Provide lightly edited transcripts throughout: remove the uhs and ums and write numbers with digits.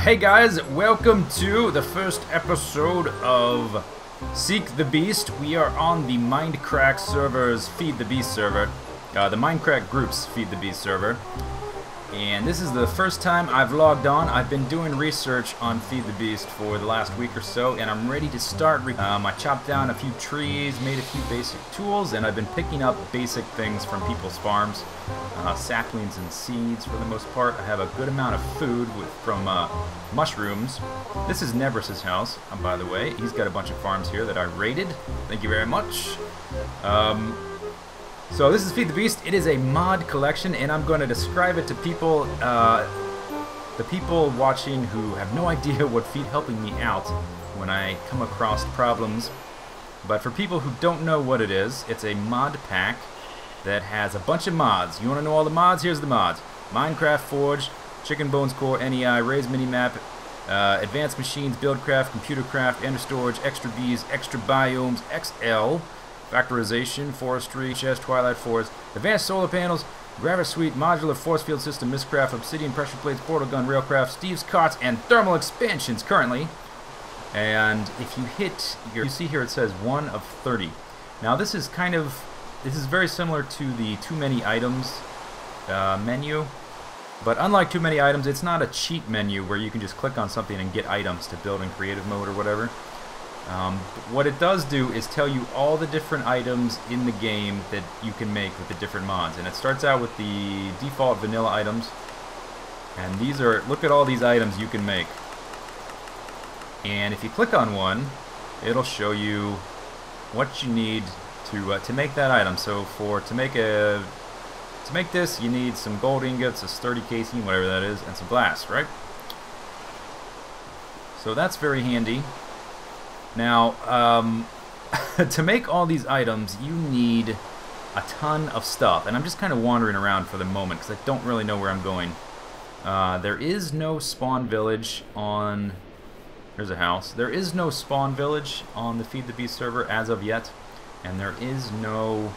Hey guys, welcome to the first episode of Seek the Beast. We are on the Mindcrack server's Feed the Beast server, the Mindcrack group's Feed the Beast server. And this is the first time I've logged on. I've been doing research on Feed the Beast for the last week or so, and I'm ready to start. I chopped down a few trees, made a few basic tools, and I've been picking up basic things from people's farms. Saplings and seeds for the most part. I have a good amount of food from mushrooms. This is Nebris's house, by the way. He's got a bunch of farms here that I raided. Thank you very much. So this is Feed the Beast. It is a mod collection, and I'm going to describe it to people, the people watching who have no idea what Feed helping me out when I come across problems. But for people who don't know what it is, it's a mod pack that has a bunch of mods. You want to know all the mods? Here's the mods. Minecraft Forge, Chicken Bones Core, NEI, Raise Minimap, Advanced Machines, Buildcraft, Computercraft, Ender Storage, Extra Bees, Extra Biomes, XL, Factorization, Forestry, Chest, Twilight Forest, Advanced Solar Panels, Gravis Suite, Modular Force Field System, Mistcraft, Obsidian Pressure Plates, Portal Gun, Railcraft, Steve's Cots, and Thermal Expansions currently. And if you hit your, you see here it says 1 of 30. Now this is very similar to the Too Many Items menu, but unlike Too Many Items, it's not a cheat menu where you can just click on something and get items to build in creative mode or whatever. What it does do is tell you all the different items in the game that you can make with the different mods. And it starts out with the default vanilla items. And these are, look at all these items you can make. And if you click on one, it'll show you what you need to make that item. So to make this, you need some gold ingots, a sturdy casing, whatever that is, and some glass, right? So that's very handy. Now, to make all these items, you need a ton of stuff, and I'm just kind of wandering around for the moment because I don't really know where I'm going. There is no spawn village on... There's a house. There is no spawn village on the Feed the Beast server as of yet, and there is no...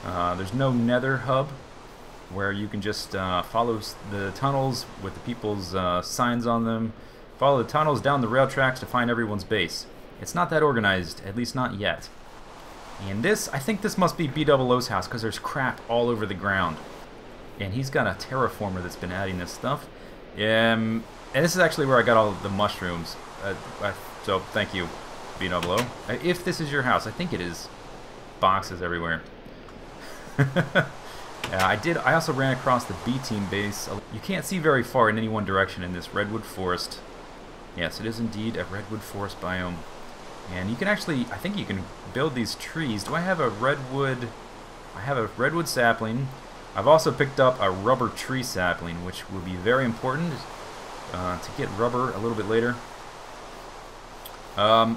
there's no nether hub where you can just follow the tunnels with the people's signs on them, follow the tunnels down the rail tracks to find everyone's base. It's not that organized, at least not yet. And this, I think this must be B00's house because there's crap all over the ground. And he's got a terraformer that's been adding this stuff. And this is actually where I got all the mushrooms. So thank you, B00. If this is your house, I think it is. Boxes everywhere. I also ran across the B-team base. You can't see very far in any one direction in this redwood forest. Yes, it is indeed a redwood forest biome. And you can actually, I think you can build these trees. Do I have a redwood? I have a redwood sapling. I've also picked up a rubber tree sapling, which will be very important to get rubber a little bit later.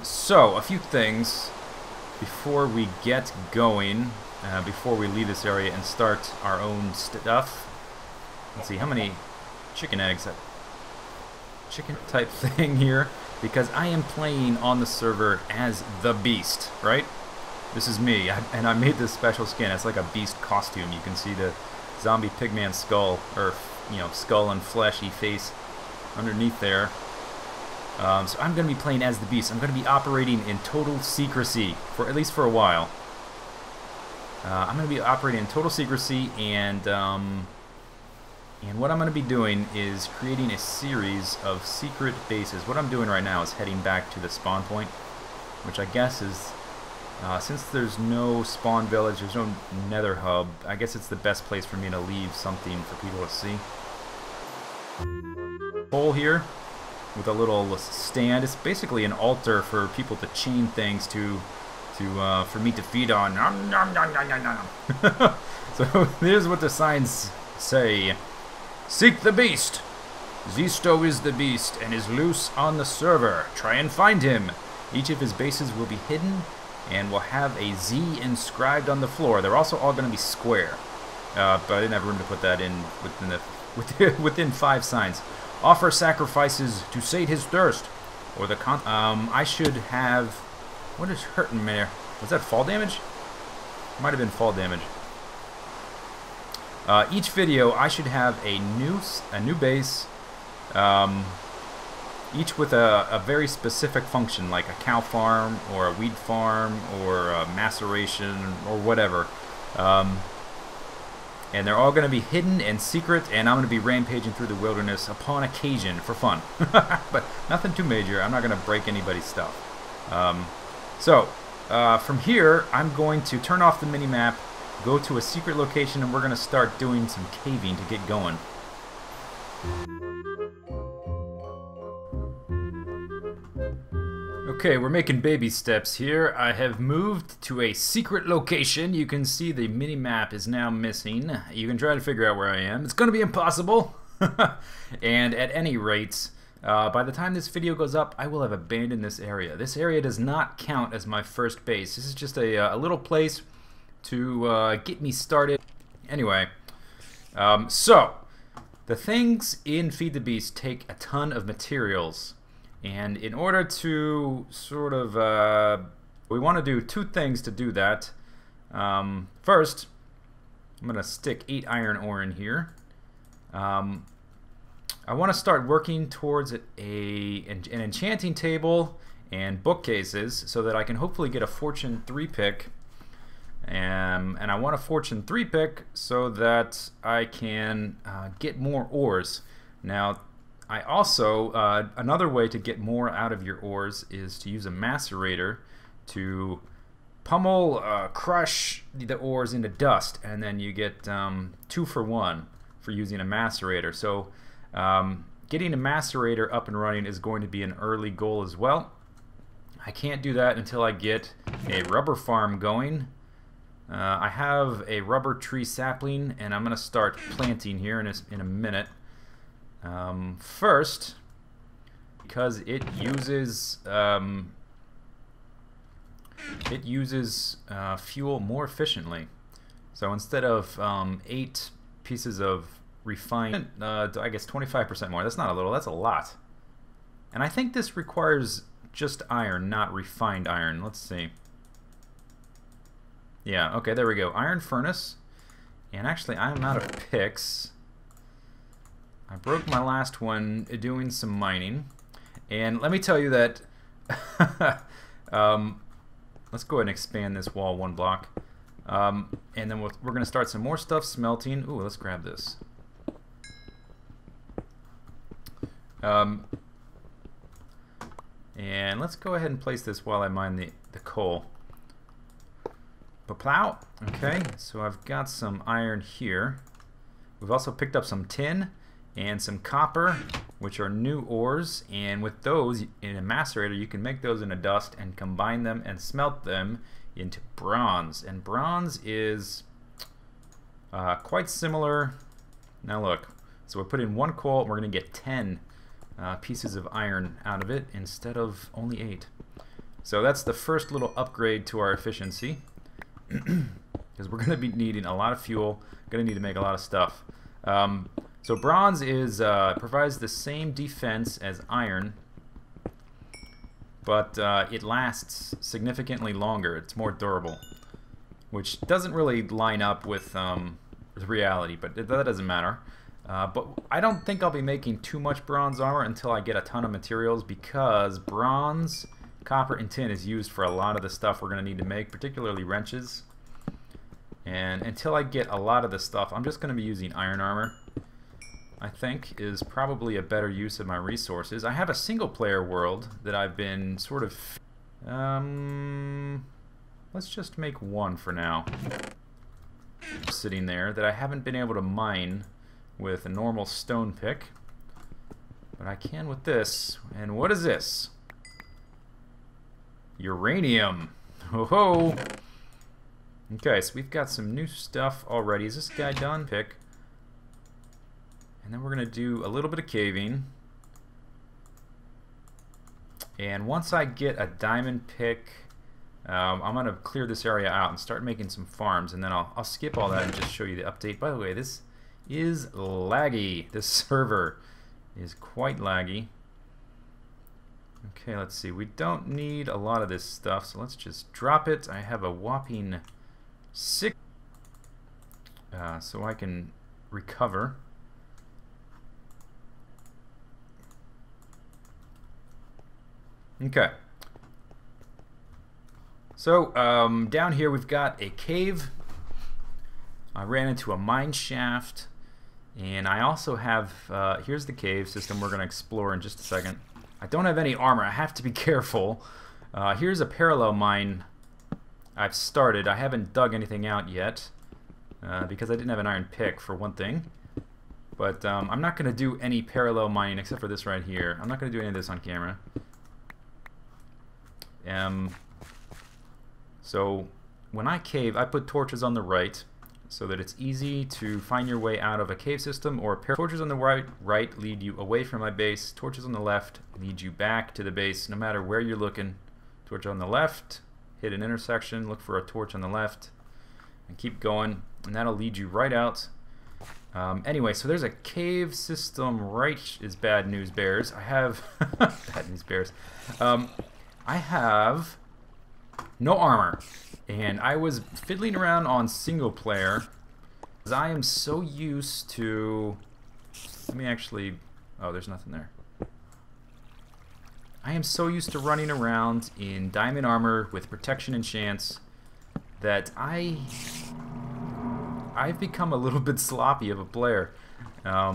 So, a few things before we get going, before we leave this area and start our own stuff. Let's see, how many chicken eggs? Chicken type thing here, because I am playing on the server as the Beast, right? This is me, and I made this special skin. It's like a Beast costume. You can see the zombie pigman skull, or skull and fleshy face underneath there. So I'm going to be playing as the Beast. I'm going to be operating in total secrecy for at least for a while. I'm going to be operating in total secrecy, and what I'm going to be doing is creating a series of secret bases. What I'm doing right now is heading back to the spawn point, which I guess is, since there's no spawn village, there's no nether hub, I guess it's the best place for me to leave something for people to see. Hole here with a little stand. It's basically an altar for people to chain things to for me to feed on. So here's what the signs say. Seek the Beast! Zisto is the Beast and is loose on the server. Try and find him. Each of his bases will be hidden and will have a Z inscribed on the floor. They're also all going to be square. But I didn't have room to put that in within 5 signs. Offer sacrifices to sate his thirst. Or the I should have... What is hurting me there? Was that fall damage? Might have been fall damage. Each video, I should have a new base, each with a very specific function, like a cow farm or a wheat farm or a maceration or whatever. And they're all going to be hidden and secret, and I'm going to be rampaging through the wilderness upon occasion for fun. But nothing too major. I'm not going to break anybody's stuff. From here, I'm going to turn off the mini-map, go to a secret location, and we're going to start doing some caving to get going. Okay, we're making baby steps here. I have moved to a secret location. You can see the mini-map is now missing. You can try to figure out where I am. It's going to be impossible. And at any rate, by the time this video goes up, I will have abandoned this area. This area does not count as my first base. This is just a little place to get me started. Anyway, so the things in Feed the Beast take a ton of materials. And in order to sort of, we want to do two things to do that. First, I'm going to stick 8 iron ore in here. I want to start working towards an enchanting table and bookcases so that I can hopefully get a Fortune 3 pick. And I want a Fortune 3 pick so that I can get more ores. Now, I also, another way to get more out of your ores is to use a macerator to pummel, crush the ores into dust, and then you get 2 for 1 for using a macerator. So getting a macerator up and running is going to be an early goal as well. I can't do that until I get a rubber farm going. I have a rubber tree sapling, and I'm going to start planting here in a minute. First, because it uses fuel more efficiently. So instead of 8 pieces of refined, I guess 25% more. That's not a little, that's a lot. And I think this requires just iron, not refined iron. Let's see. Yeah, okay, there we go. Iron furnace. And actually, I'm out of picks. I broke my last one doing some mining, and let me tell you that let's go ahead and expand this wall 1 block, and then we're going to start some more stuff smelting. Ooh, let's grab this. And let's go ahead and place this while I mine the coal. Plow. Okay, so I've got some iron here. We've also picked up some tin and some copper, which are new ores, and with those in a macerator you can make those into dust and combine them and smelt them into bronze. And bronze is quite similar. Now look, so we put in 1 coal and we're going to get 10 pieces of iron out of it instead of only 8. So that's the first little upgrade to our efficiency, because we're going to be needing a lot of fuel, going to need to make a lot of stuff. So bronze is provides the same defense as iron, but it lasts significantly longer. It's more durable, which doesn't really line up with reality, but that doesn't matter. But I don't think I'll be making too much bronze armor until I get a ton of materials, because bronze, copper, and tin is used for a lot of the stuff we're going to need to make, particularly wrenches. And until I get a lot of the stuff, I'm just going to be using iron armor. I think is probably a better use of my resources. I have a single player world that I've been sort of let's just make 1 for now, sitting there, that I haven't been able to mine with a normal stone pick, but I can with this. And what is this? Uranium. Ho ho. Okay, so we've got some new stuff already. Is this guy done? Pick. And then we're going to do a little bit of caving. And once I get a diamond pick, I'm going to clear this area out and start making some farms. And then I'll skip all that and just show you the update. By the way, this is laggy. This server is quite laggy. Okay, let's see. We don't need a lot of this stuff, so let's just drop it. I have a whopping 6, so I can recover. Okay. So, down here we've got a cave. I ran into a mine shaft. And I also have, here's the cave system we're going to explore in just a second. I don't have any armor. I have to be careful. Here's a parallel mine I've started. I haven't dug anything out yet because I didn't have an iron pick, for one thing. But I'm not going to do any parallel mining except for this right here. I'm not going to do any of this on camera. So when I cave, I put torches on the right so that it's easy to find your way out of a cave system, or torches on the right lead you away from my base. Torches on the left lead you back to the base, no matter where you're looking. Torch on the left, hit an intersection, look for a torch on the left, and keep going, and that'll lead you right out. Anyway, so there's a cave system right. Is bad news bears. I have bad news bears. I have no armor. And I was fiddling around on single player because I am so used to... Let me actually... Oh, there's nothing there. I am so used to running around in diamond armor with protection and chance that I've become a little bit sloppy of a player. I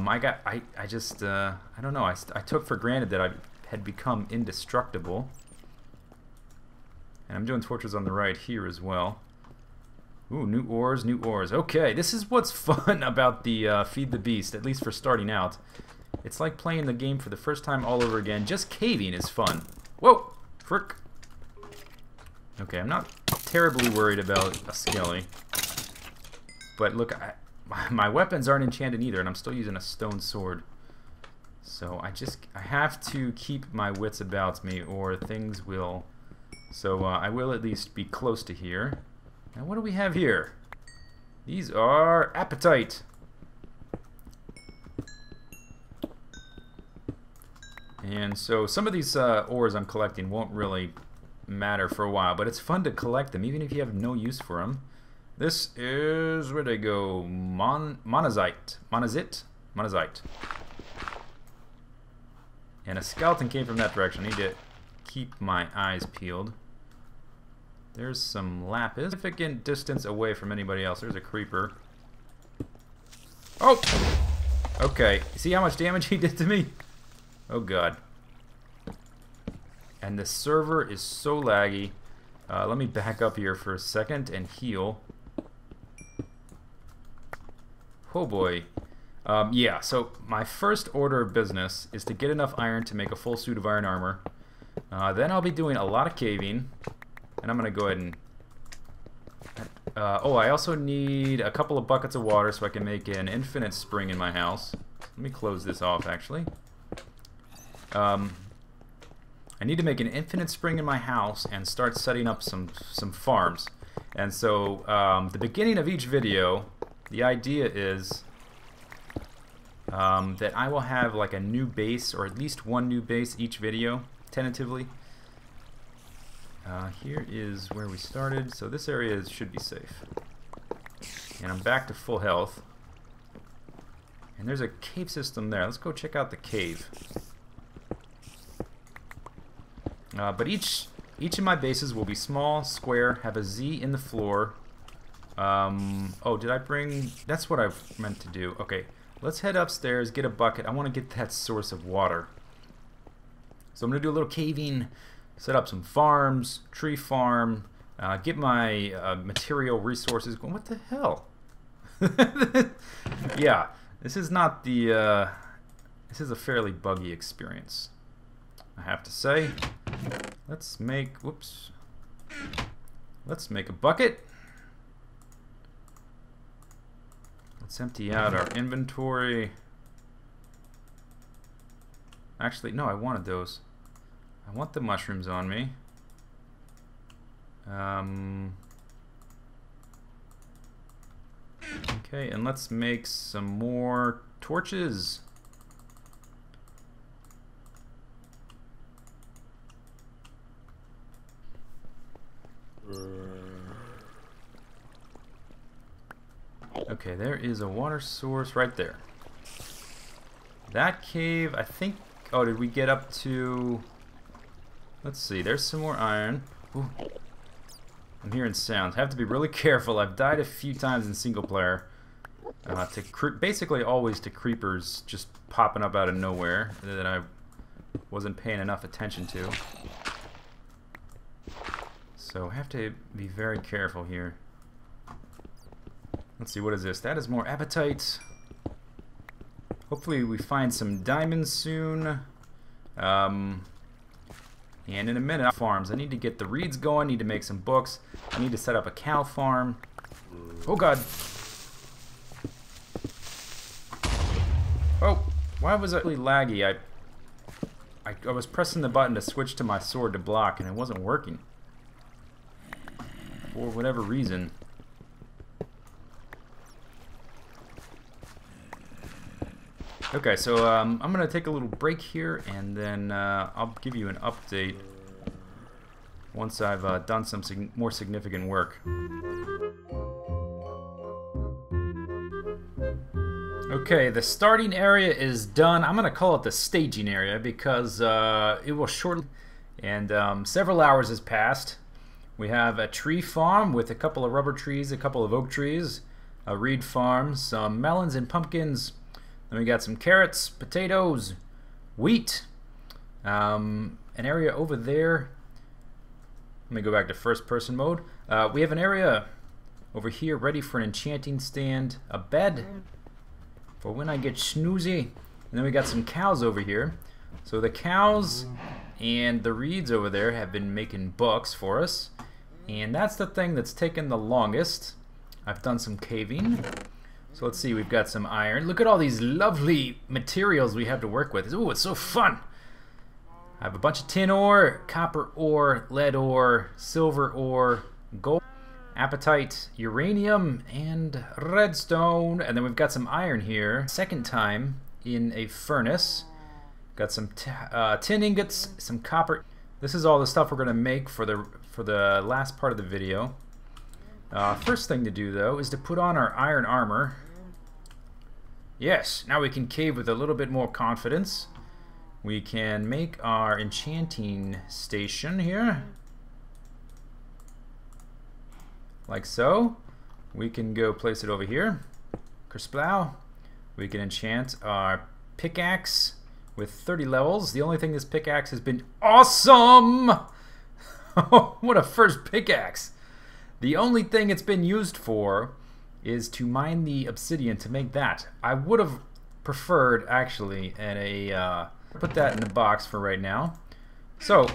don't know. I took for granted that I had become indestructible. And I'm doing torches on the right here as well. Ooh, new ores, new ores. Okay, this is what's fun about the Feed the Beast, at least for starting out. It's like playing the game for the first time all over again. Just caving is fun. Whoa! Frick. Okay, I'm not terribly worried about a skelly. But look, my weapons aren't enchanted either, and I'm still using a stone sword. So I have to keep my wits about me, or things will... So I will at least be close to here. Now what do we have here? These are apatite. And so some of these ores I'm collecting won't really matter for a while, but it's fun to collect them even if you have no use for them. This is, where'd they go? Monazite. Monazite. And a skeleton came from that direction. I need to keep my eyes peeled. There's some lapis. Significant distance away from anybody else. There's a creeper. Oh! Okay. See how much damage he did to me? Oh god. And the server is so laggy. Let me back up here for a second and heal. Oh boy. Yeah, so my first order of business is to get enough iron to make a full suit of iron armor. Then I'll be doing a lot of caving. And I'm going to go ahead and... oh, I also need a couple of buckets of water so I can make an infinite spring in my house. Let me close this off, actually. I need to make an infinite spring in my house and start setting up some farms. And so, the beginning of each video, the idea is that I will have like a new base, or at least one new base each video, tentatively. Here is where we started, so this area should be safe. And I'm back to full health. And there's a cave system there. Let's go check out the cave. But each of my bases will be small, square, have a Z in the floor. Oh, did I bring... That's what I meant to do. Okay, let's head upstairs, get a bucket. I want to get that source of water. So I'm going to do a little caving, set up some farms, tree farm, get my material resources going. What the hell? Yeah, this is not the... this is a fairly buggy experience, I have to say. Let's make... Whoops. Let's make a bucket. Let's empty out our inventory. Actually, no, I wanted those. I want the mushrooms on me. Okay, and let's make some more torches. Okay, there is a water source right there. That cave, I think... Oh, did we get up to... Let's see, there's some more iron. Ooh. I'm hearing sounds. I have to be really careful. I've died a few times in single player. Basically always to creepers just popping up out of nowhere that I wasn't paying enough attention to. So I have to be very careful here. Let's see, what is this? That is more appetite. Hopefully we find some diamonds soon. And in a minute, farms. I need to get the reeds going. I need to make some books. I need to set up a cow farm. Oh god. Oh, why was it really laggy? I was pressing the button to switch to my sword to block, and it wasn't working. For whatever reason. Okay, so I'm going to take a little break here, and then I'll give you an update once I've done some more significant work. Okay, the starting area is done. I'm going to call it the staging area because it will shortly, and several hours has passed. We have a tree farm with a couple of rubber trees, a couple of oak trees, a reed farm, some melons and pumpkins. Then we got some carrots, potatoes, wheat, an area over there. Let me go back to first person mode. We have an area over here ready for an enchanting stand, a bed for when I get snoozy. And then we got some cows over here. So the cows and the reeds over there have been making books for us. And that's the thing that's taken the longest. I've done some caving. So let's see, we've got some iron. Look at all these lovely materials we have to work with. Ooh, it's so fun! I have a bunch of tin ore, copper ore, lead ore, silver ore, gold, apatite, uranium, and redstone. And then we've got some iron here. Second time in a furnace. Got some tin ingots, some copper. This is all the stuff we're going to make for the last part of the video. First thing to do, though, is to put on our iron armor. Yes, now we can cave with a little bit more confidence. We can make our enchanting station here. Like so. We can go place it over here. Kersplow. We can enchant our pickaxe with 30 levels. The only thing this pickaxe has been awesome! What a first pickaxe! The only thing it's been used for is to mine the obsidian to make that. I would have preferred, actually, put that in the box for right now. So,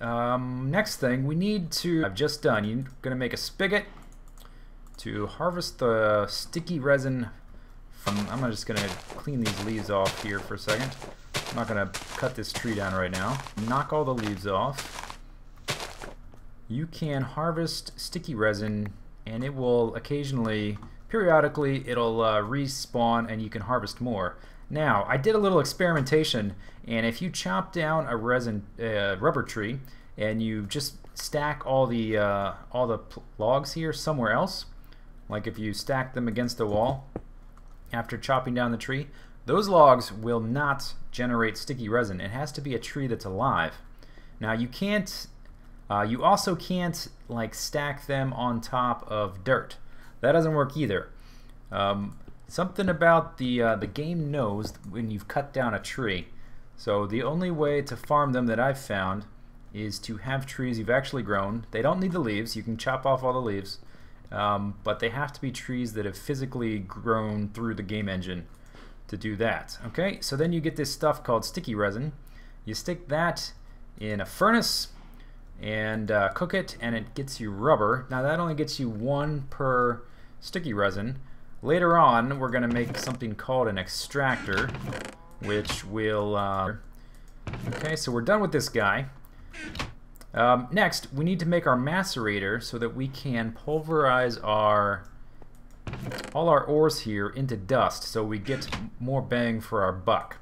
next thing, we need to, I've just done, you're going to make a spigot to harvest the sticky resin from, I'm just going to clean these leaves off here for a second. I'm not going to cut this tree down right now. Knock all the leaves off. You can harvest sticky resin, and it will occasionally, periodically, it'll respawn, and you can harvest more. Now, I did a little experimentation, and if you chop down a rubber tree, and you just stack all the logs here somewhere else, like if you stack them against a wall after chopping down the tree, those logs will not generate sticky resin. It has to be a tree that's alive. Now, you can't. You also can't like stack them on top of dirt. That doesn't work either. Something about the game knows when you've cut down a tree. So the only way to farm them that I've found is to have trees you've actually grown. They don't need the leaves. You can chop off all the leaves. But they have to be trees that have physically grown through the game engine to do that. Okay, so then you get this stuff called sticky resin. You stick that in a furnace and cook it, and it gets you rubber. Now that only gets you 1 per sticky resin. Later on, we're going to make something called an extractor, which will... okay, so we're done with this guy. Next, we need to make our macerator so that we can pulverize all our ores here into dust, so we get more bang for our buck.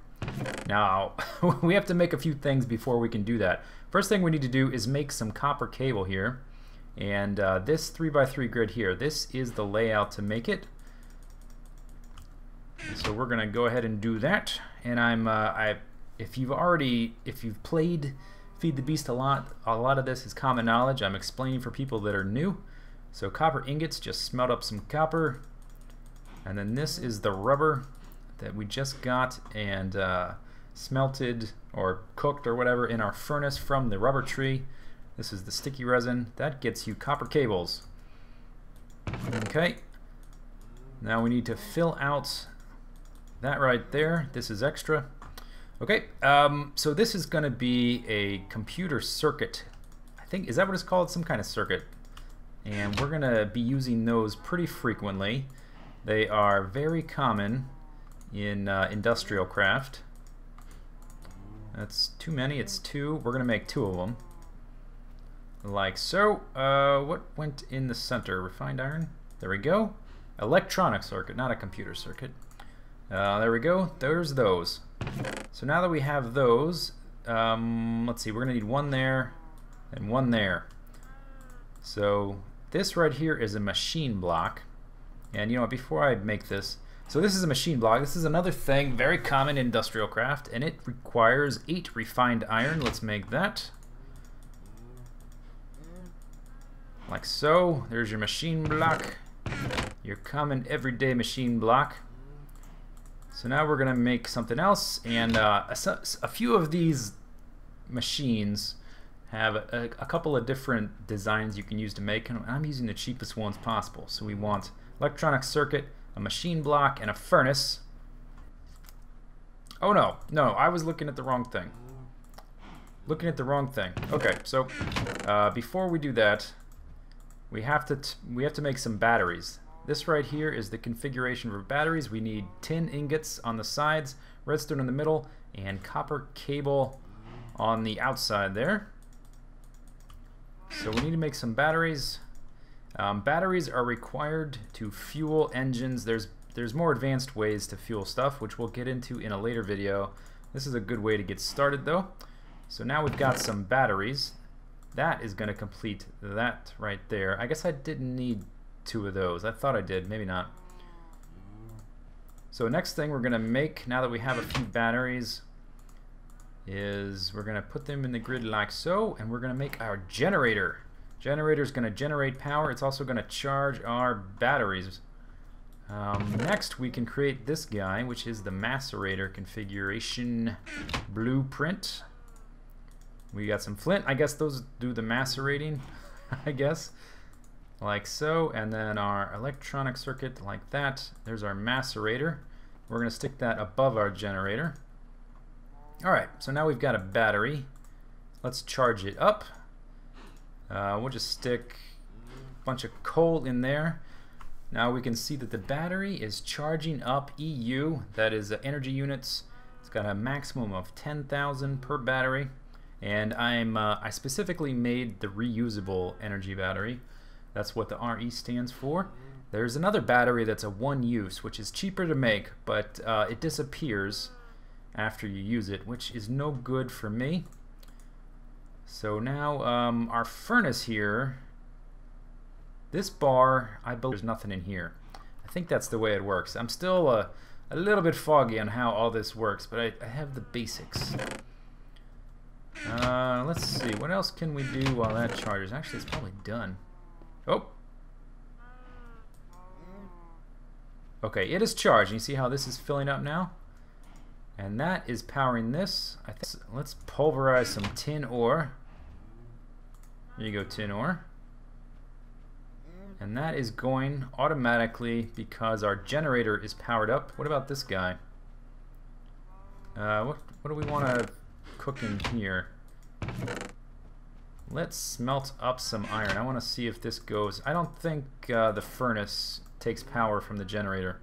Now, we have to make a few things before we can do that. First thing we need to do is make some copper cable here. And this 3x3 grid here, this is the layout to make it. So we're going to go ahead and do that. And if you've played Feed the beast a lot. A lot of this is common knowledge. I'm explaining for people that are new. So copper ingots, just smelt up some copper. And then this is the rubber that we just got and smelted or cooked or whatever in our furnace from the rubber tree. This is the sticky resin. That gets you copper cables. Okay. Now we need to fill out that right there. This is extra. Okay, so this is going to be a computer circuit. I think, is that what it's called? Some kind of circuit. And we're going to be using those pretty frequently. They are very common in industrial craft. That's too many, it's 2. We're going to make 2 of them. Like so. What went in the center? Refined iron? There we go. Electronic circuit, not a computer circuit. There we go. There's those. So now that we have those, let's see, we're going to need 1 there and 1 there. So this right here is a machine block. And you know what, before I make this, so this is a machine block. This is another thing very common in industrial craft, and it requires 8 refined iron. Let's make that. Like so. There's your machine block. Your common everyday machine block. So now we're going to make something else, and a few of these machines have a couple of different designs you can use to make, and I'm using the cheapest ones possible. So we want electronic circuit, a machine block, and a furnace. Oh no, no, I was looking at the wrong thing. Looking at the wrong thing. Okay, so before we do that, we have to make some batteries. This right here is the configuration for batteries. We need tin ingots on the sides, redstone in the middle, and copper cable on the outside there. So we need to make some batteries. Batteries are required to fuel engines. There's more advanced ways to fuel stuff, which we'll get into in a later video. This is a good way to get started though. So now we've got some batteries. That is going to complete that right there. I guess I didn't need 2 of those. I thought I did, maybe not. So next thing we're going to make, now that we have a few batteries, is we're going to put them in the grid like so, and we're going to make our generator. Generator is going to generate power. It's also going to charge our batteries. Next we can create this guy, which is the macerator configuration blueprint. We got some flint. I guess those do the macerating, I guess. Like so, and then our electronic circuit like that. There's our macerator. We're going to stick that above our generator. Alright, so now we've got a battery. Let's charge it up. We'll just stick a bunch of coal in there. Now we can see that the battery is charging up EU, that is energy units. It's got a maximum of 10,000 per battery. And I specifically made the reusable energy battery. That's what the RE stands for. There's another battery that's a 1 use, which is cheaper to make, but it disappears after you use it, which is no good for me. So now our furnace here, this bar, I believe there's nothing in here. I think that's the way it works. I'm still a little bit foggy on how all this works, but I have the basics. Let's see, what else can we do while that charges? Actually, it's probably done. Oh. Okay, it is charged. You see how this is filling up now? And that is powering this. I think. Let's pulverize some tin ore. Here you go, tin ore. And that is going automatically because our generator is powered up. What about this guy? What do we want to cook in here? Let's smelt up some iron. I want to see if this goes. I don't think the furnace takes power from the generator.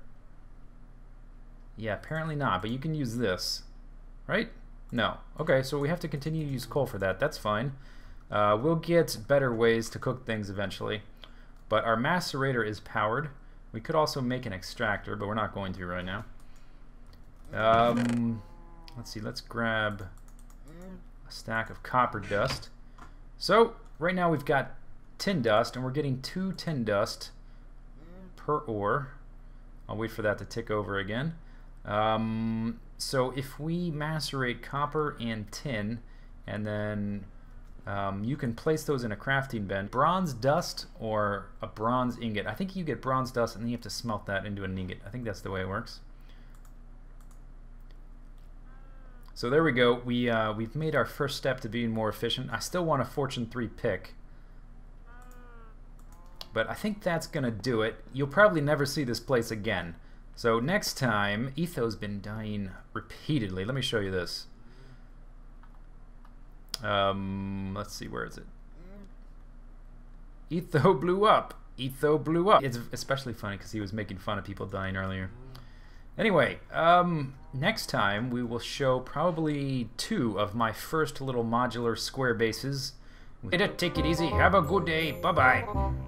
Yeah, apparently not, but you can use this. Right? No. Okay, so we have to continue to use coal for that. That's fine. We'll get better ways to cook things eventually. But our macerator is powered. We could also make an extractor, but we're not going to right now. Let's see, let's grab a stack of copper dust. So, right now we've got tin dust, and we're getting 2 tin dust per ore. I'll wait for that to tick over again. So if we macerate copper and tin and then you can place those in a crafting bench. Bronze dust or a bronze ingot. I think you get bronze dust and then you have to smelt that into an ingot. I think that's the way it works. So there we go. We've made our first step to being more efficient. I still want a Fortune 3 pick, but I think that's gonna do it. You'll probably never see this place again. So next time, Etho's been dying repeatedly. Let me show you this. Let's see, where is it? Etho blew up. Etho blew up. It's especially funny because he was making fun of people dying earlier. Anyway, next time we will show probably 2 of my first little modular square bases. Take it easy. Have a good day. Bye-bye.